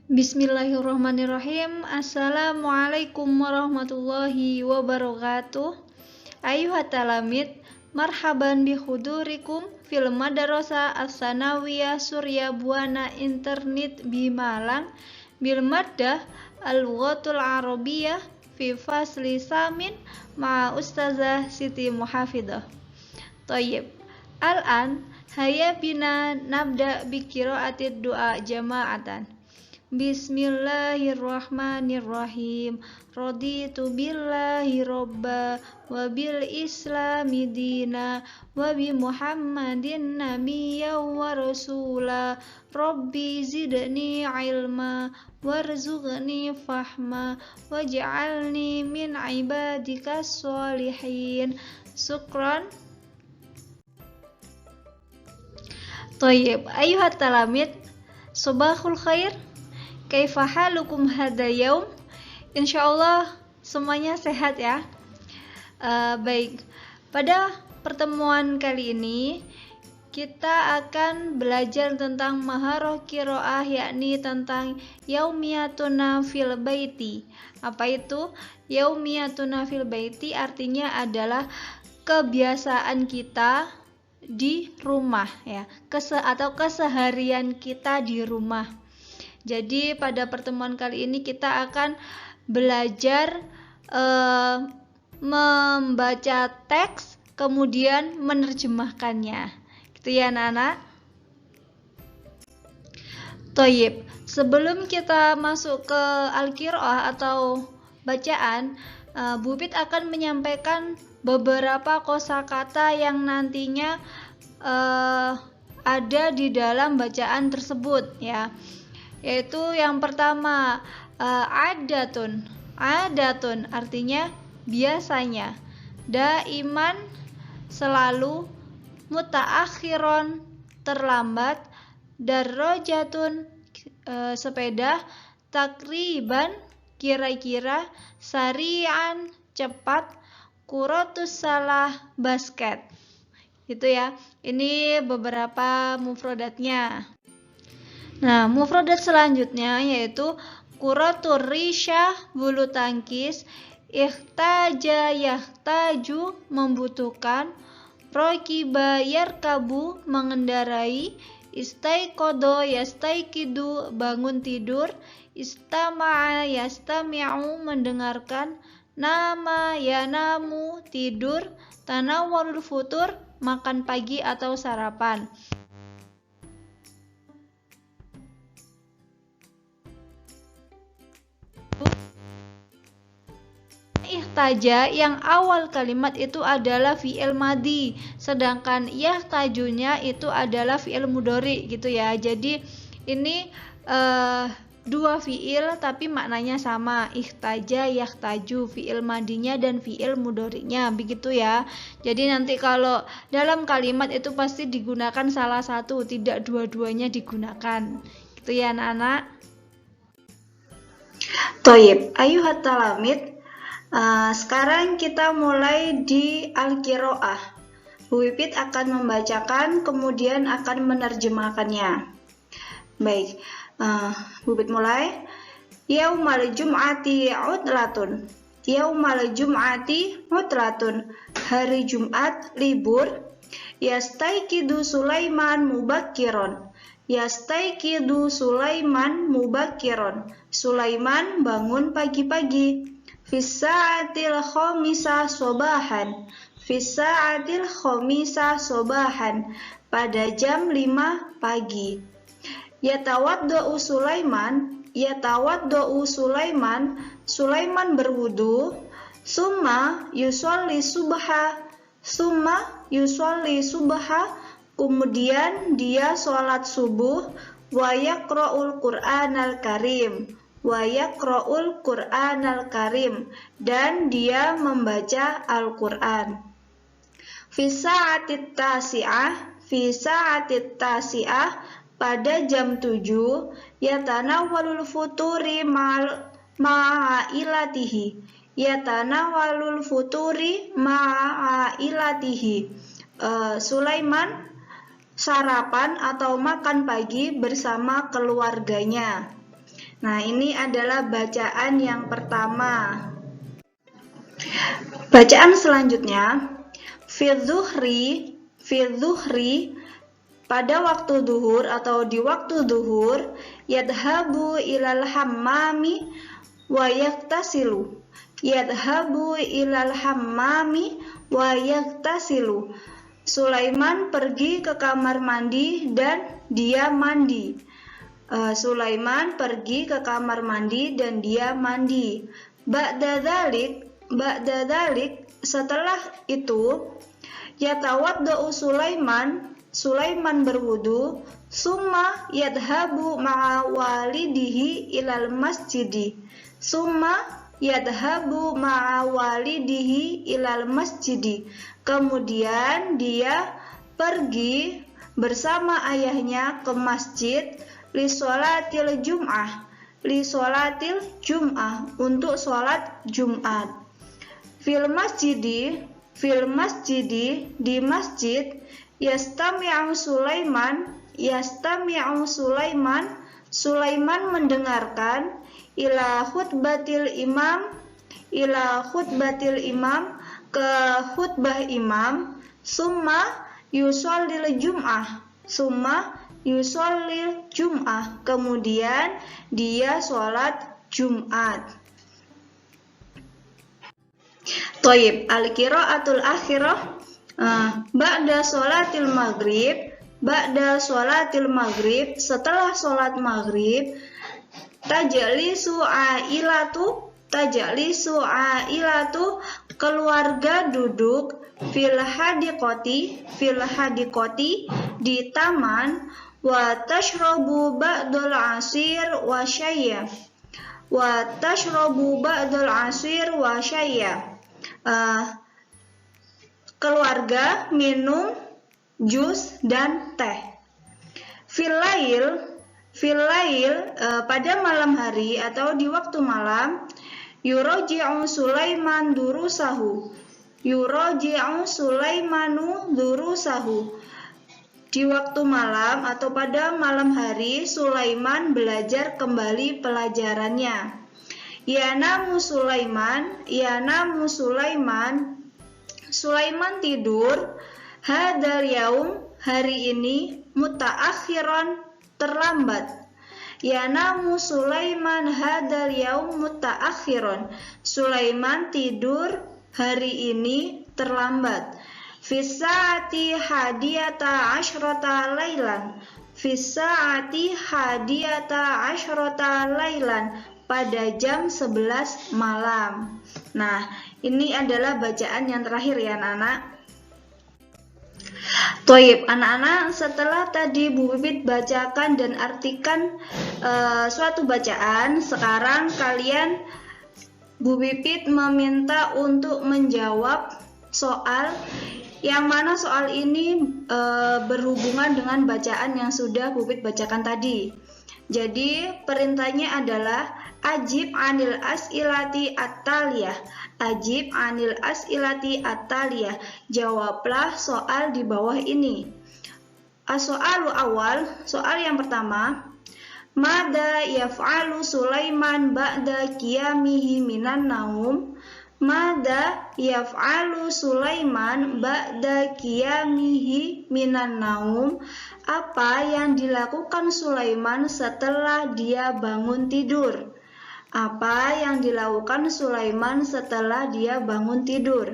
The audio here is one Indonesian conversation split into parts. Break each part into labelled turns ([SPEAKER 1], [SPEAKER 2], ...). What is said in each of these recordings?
[SPEAKER 1] Bismillahirrahmanirrahim. Assalamualaikum warahmatullahi wabarakatuh. Ayuhat talamid, marhaban bihudurikum fil madrasah as-sanawiyah Surya Buana Internet Bimalang bil maddah al-lughatul arabiyyah fi fasli samin ma Ustazah Siti Muhafidah. Thayyib. Al-an hayya bina nabda bi qiraatid du'a jama'atan. Bismillahirrahmanirrahim. Raditu billahi robba wa bil islami dina wa bi Muhammadin nabiyya wa rasula. Rabbi zidni ilma warzuqni fahma waj'alni min ibadikas sholihin. Syukran. Thayyib. Ayuhat talamid, sabahul khair. Kaifa halukum hadal yaum? Insyaallah semuanya sehat ya. Baik, pada pertemuan kali ini kita akan belajar tentang maharah qiraah, yakni tentang yaumiyatuna fil baiti. Apa itu yaumiyatuna fil baiti? Artinya adalah kebiasaan kita di rumah ya, atau keseharian kita di rumah. Jadi pada pertemuan kali ini kita akan belajar membaca teks kemudian menerjemahkannya. Gitu ya anak-anak. Thayyib. Sebelum kita masuk ke al-qiraah atau bacaan, Bu Pit akan menyampaikan beberapa kosakata yang nantinya ada di dalam bacaan tersebut ya. Yaitu yang pertama, adatun. Adatun artinya biasanya. Daiman selalu. Mutaakhiron terlambat. Darrojatun sepeda. Takriban kira-kira. Sarian cepat. Kurotus salah basket. Gitu ya. Ini beberapa mufradatnya. Nah, mufradat selanjutnya yaitu kuratur risyah, bulu tangkis, ihtaja yahtaju, membutuhkan, rokiba yarkabu, mengendarai, istaiqodo yastaiqidu, bangun tidur, istama'a yastami'u, mendengarkan, nama yanamu, tidur, tanawwalul futur, makan pagi atau sarapan. Ihtaja yang awal kalimat itu adalah fi'il madi, sedangkan yahtajunya itu adalah fi'il mudhari gitu ya. Jadi ini dua fi'il tapi maknanya sama. Ihtaja, yahtaju, fi'il madinya dan fi'il mudhari'nya begitu ya. Jadi nanti kalau dalam kalimat itu pasti digunakan salah satu, tidak dua-duanya digunakan. Gitu ya anak-anak. Thayyib, ayuhat talamid. Sekarang kita mulai di al-qiraah. Bu Pipit akan membacakan kemudian akan menerjemahkannya. Baik, Bu Pipit mulai. Yaumal jum'ati utlatun. Yaumal jum'ati utlatun. Hari Jumat libur. Yastaiqidu Sulaiman mubakkiron. Yastaiqidu Sulaiman mubakkiron. Sulaiman bangun pagi-pagi. Fisa'atil khamisah sobahan. Fisa'atil khamisah sobahan. Pada jam 5 pagi. Yatawaddo'u Sulaiman. Yatawaddo'u Sulaiman. Sulaiman berwudu. Summa yusolli subha. Summa yusolli subha. Kemudian dia sholat subuh. Wa yaqra'ul Qur'anal Karim. Wa yaqra'ul Qur'anal Karim, dan dia membaca Al-Qur'an. Fi sa'atit tasi'ah, fi sa'atit tasi'ah, pada jam 7, yatanawwalul futuri ma'ailatihi. Yatanawwalul futuri ma'ailatihi. Sulaiman sarapan atau makan pagi bersama keluarganya. Nah, ini adalah bacaan yang pertama. Bacaan selanjutnya, fi dhuhri, pada waktu duhur atau di waktu duhur, yadhabu ilal hammami wa yaktasilu. Yadhabu ilal hammami wa yaktasilu. Sulaiman pergi ke kamar mandi dan dia mandi. Sulaiman pergi ke kamar mandi dan dia mandi. Ba'da dzalik, setelah itu, yatawaddau Sulaiman berwudu, summa yadhabu ma'a walidihi ilal masjidi. Kemudian dia pergi bersama ayahnya ke masjid li sholatil jum'ah untuk sholat Jumat. Fil masjidi di masjid, yastami'u Sulaiman mendengarkan ila khutbatil imam ke khutbah imam, summa yusallil jum'ah, kemudian dia sholat Jumat. Toib, al-qiraatul akhirah, ba'da sholatil maghrib, setelah sholat maghrib, tajlisu ailatu, keluarga duduk, fil hadiqoti, di taman, wa tashrabu ba'dul asir wa syayya. Keluarga minum jus dan teh. Filail, pada malam hari atau di waktu malam, yuraji'u Sulaiman durusahu. Di waktu malam atau pada malam hari, Sulaiman belajar kembali pelajarannya. Yanamu Sulaiman tidur, hadal yaum, hari ini, mutaakhiran, terlambat. Yanamu Sulaiman hadal yaum mutaakhiran, Sulaiman tidur hari ini terlambat. Fisaati hadiyata asyrota lailan, pada jam 11 malam. Nah, ini adalah bacaan yang terakhir ya anak-anak. Toib, anak-anak, setelah tadi Bu Pipit bacakan dan artikan suatu bacaan, sekarang kalian Bu Pipit meminta untuk menjawab soal yang mana soal ini berhubungan dengan bacaan yang sudah Bu Pipit bacakan tadi. Jadi perintahnya adalah ajib anil as'ilati at-taliyah. Jawablah soal di bawah ini. As-soalu awal, soal yang pertama, mada yaf'alu Sulaiman ba'da qiyamihi minan naum? Mada yaf'alu Sulaiman ba'da qiyamihi minan naum? Apa yang dilakukan Sulaiman setelah dia bangun tidur? Apa yang dilakukan Sulaiman setelah dia bangun tidur?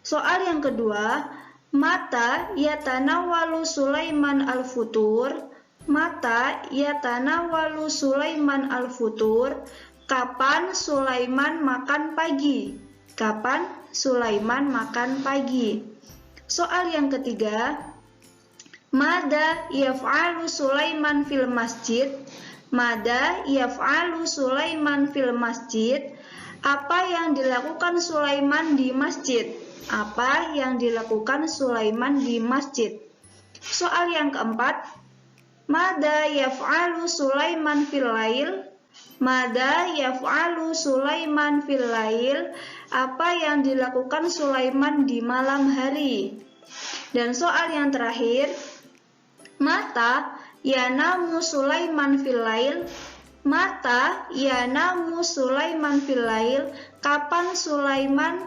[SPEAKER 1] Soal yang kedua, mata yatanawalu Sulaiman al-futur? Mata yatanawalu Sulaiman al-futur? Kapan Sulaiman makan pagi? Kapan Sulaiman makan pagi? Soal yang ketiga, mada yaf'alu Sulaiman fil masjid? Mada yaf'alu Sulaiman fil masjid? Apa yang dilakukan Sulaiman di masjid? Apa yang dilakukan Sulaiman di masjid? Soal yang keempat, mada yaf'alu Sulaiman fil lail? Mada yaf'alu Sulaiman fil lail? Apa yang dilakukan Sulaiman di malam hari? Dan soal yang terakhir, mata yanamu Sulaiman fil lail? Mata yanamu Sulaiman fil lail, kapan Sulaiman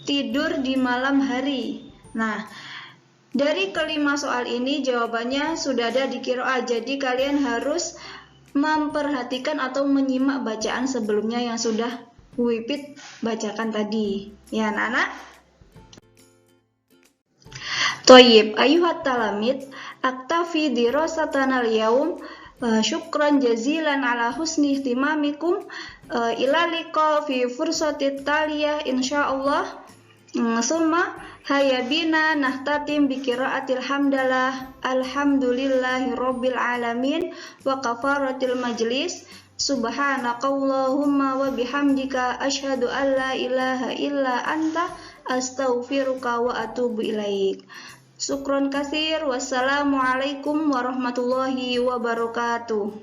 [SPEAKER 1] tidur di malam hari? Nah, dari kelima soal ini jawabannya sudah ada di qiraah. Jadi kalian harus memperhatikan atau menyimak bacaan sebelumnya yang sudah Wipit bacakan tadi. Ya, anak-anak. Toyib, ayuhat talamid, aktafi dirasatana al-yaum. Syukran jazilan ala husni ihtimamikum. Ila liqa fi fursatit taliyah insyaallah. Summa hayabina nahtatim bi qiraatil hamdalah alhamdulillahi rabbil alamin wa kafaratil majlis. Subhanakallahumma wa bihamdika asyhadu an la ilaha illa anta astaghfiruka wa atubu ilaik. Syukron katsir. Wassalamualaikum warahmatullahi wabarakatuh.